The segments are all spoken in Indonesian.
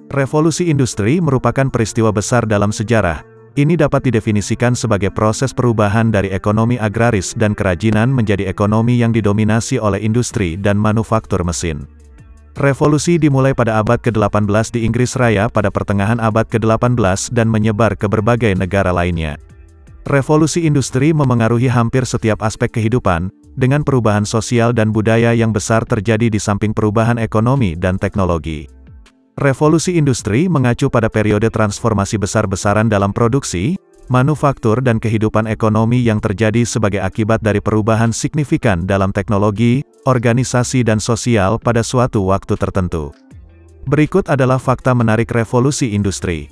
Revolusi industri merupakan peristiwa besar dalam sejarah. Ini dapat didefinisikan sebagai proses perubahan dari ekonomi agraris dan kerajinan menjadi ekonomi yang didominasi oleh industri dan manufaktur mesin. Revolusi dimulai pada abad ke-18 di Inggris Raya pada pertengahan abad ke-18 dan menyebar ke berbagai negara lainnya. Revolusi industri memengaruhi hampir setiap aspek kehidupan, dengan perubahan sosial dan budaya yang besar terjadi di samping perubahan ekonomi dan teknologi. Revolusi industri mengacu pada periode transformasi besar-besaran dalam produksi, manufaktur dan kehidupan ekonomi yang terjadi sebagai akibat dari perubahan signifikan dalam teknologi, organisasi dan sosial pada suatu waktu tertentu. Berikut adalah fakta menarik revolusi industri.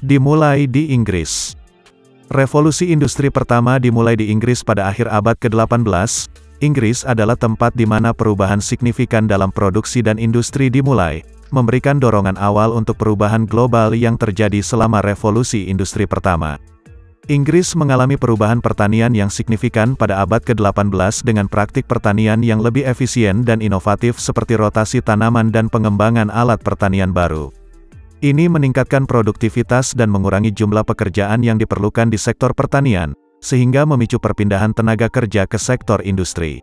Dimulai di Inggris. Revolusi industri pertama dimulai di Inggris pada akhir abad ke-18. Inggris adalah tempat di mana perubahan signifikan dalam produksi dan industri dimulai, memberikan dorongan awal untuk perubahan global yang terjadi selama revolusi industri pertama. Inggris mengalami perubahan pertanian yang signifikan pada abad ke-18 dengan praktik pertanian yang lebih efisien dan inovatif seperti rotasi tanaman dan pengembangan alat pertanian baru. Ini meningkatkan produktivitas dan mengurangi jumlah pekerjaan yang diperlukan di sektor pertanian, sehingga memicu perpindahan tenaga kerja ke sektor industri.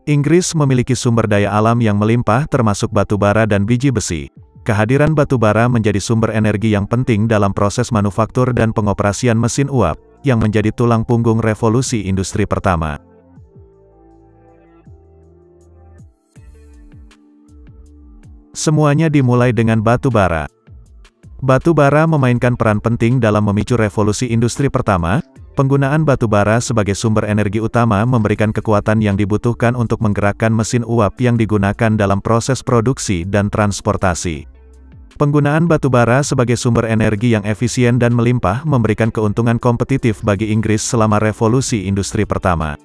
Inggris memiliki sumber daya alam yang melimpah termasuk batu bara dan biji besi. Kehadiran batu bara menjadi sumber energi yang penting dalam proses manufaktur dan pengoperasian mesin uap, yang menjadi tulang punggung revolusi industri pertama. Semuanya dimulai dengan batu bara. Batu bara memainkan peran penting dalam memicu revolusi industri pertama. Penggunaan batu bara sebagai sumber energi utama memberikan kekuatan yang dibutuhkan untuk menggerakkan mesin uap yang digunakan dalam proses produksi dan transportasi. Penggunaan batu bara sebagai sumber energi yang efisien dan melimpah memberikan keuntungan kompetitif bagi Inggris selama revolusi industri pertama.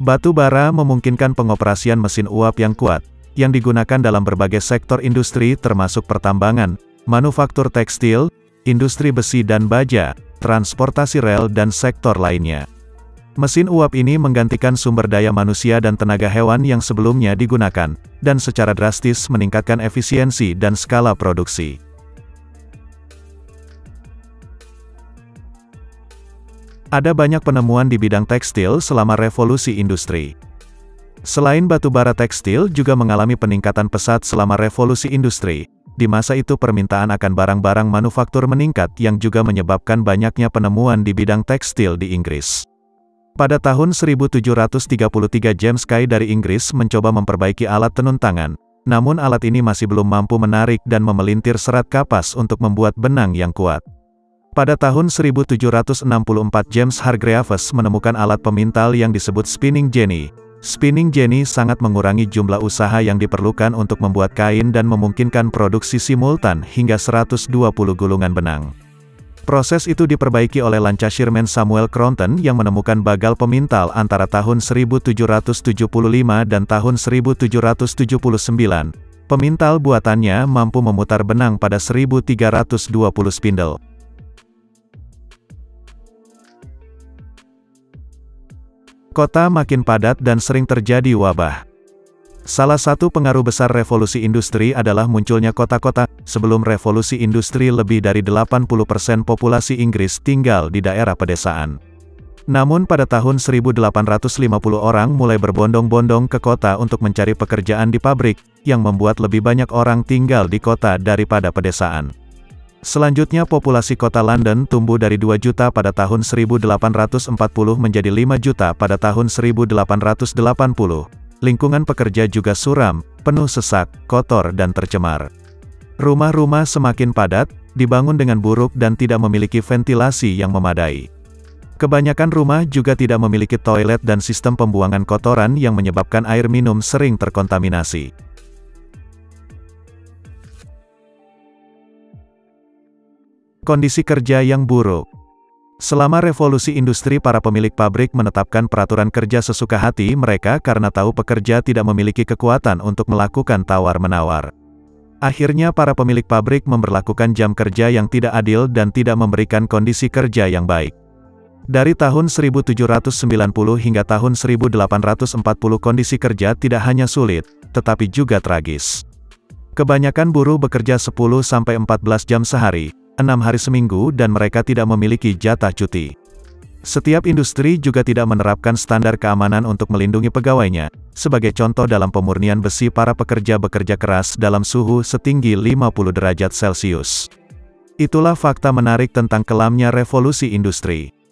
Batu bara memungkinkan pengoperasian mesin uap yang kuat, yang digunakan dalam berbagai sektor industri termasuk pertambangan, manufaktur tekstil, industri besi dan baja, transportasi rel dan sektor lainnya. Mesin uap ini menggantikan sumber daya manusia dan tenaga hewan yang sebelumnya digunakan, dan secara drastis meningkatkan efisiensi dan skala produksi. Ada banyak penemuan di bidang tekstil selama revolusi industri. Selain batu bara, tekstil juga mengalami peningkatan pesat selama revolusi industri. Di masa itu permintaan akan barang-barang manufaktur meningkat yang juga menyebabkan banyaknya penemuan di bidang tekstil di Inggris. Pada tahun 1733 James Kay dari Inggris mencoba memperbaiki alat tenun tangan, namun alat ini masih belum mampu menarik dan memelintir serat kapas untuk membuat benang yang kuat. Pada tahun 1764 James Hargreaves menemukan alat pemintal yang disebut spinning jenny. Spinning jenny sangat mengurangi jumlah usaha yang diperlukan untuk membuat kain dan memungkinkan produksi simultan hingga 120 gulungan benang. Proses itu diperbaiki oleh Lancashireman Samuel Crompton yang menemukan bagal pemintal antara tahun 1775 dan tahun 1779. Pemintal buatannya mampu memutar benang pada 1320 spindle. Kota makin padat dan sering terjadi wabah. Salah satu pengaruh besar revolusi industri adalah munculnya kota-kota. Sebelum revolusi industri lebih dari 80% populasi Inggris tinggal di daerah pedesaan. Namun pada tahun 1850 orang mulai berbondong-bondong ke kota untuk mencari pekerjaan di pabrik, yang membuat lebih banyak orang tinggal di kota daripada pedesaan. Selanjutnya populasi kota London tumbuh dari 2 juta pada tahun 1840 menjadi 5 juta pada tahun 1880. Lingkungan pekerja juga suram, penuh sesak, kotor dan tercemar. Rumah-rumah semakin padat, dibangun dengan buruk dan tidak memiliki ventilasi yang memadai. Kebanyakan rumah juga tidak memiliki toilet dan sistem pembuangan kotoran yang menyebabkan air minum sering terkontaminasi. Kondisi kerja yang buruk. Selama revolusi industri, para pemilik pabrik menetapkan peraturan kerja sesuka hati mereka karena tahu pekerja tidak memiliki kekuatan untuk melakukan tawar-menawar. Akhirnya para pemilik pabrik memberlakukan jam kerja yang tidak adil dan tidak memberikan kondisi kerja yang baik. Dari tahun 1790 hingga tahun 1840 kondisi kerja tidak hanya sulit, tetapi juga tragis. Kebanyakan buruh bekerja 10-14 jam sehari, 6 hari seminggu dan mereka tidak memiliki jatah cuti. Setiap industri juga tidak menerapkan standar keamanan untuk melindungi pegawainya. Sebagai contoh dalam pemurnian besi para pekerja bekerja keras dalam suhu setinggi 50 derajat Celcius. Itulah fakta menarik tentang kelamnya revolusi industri.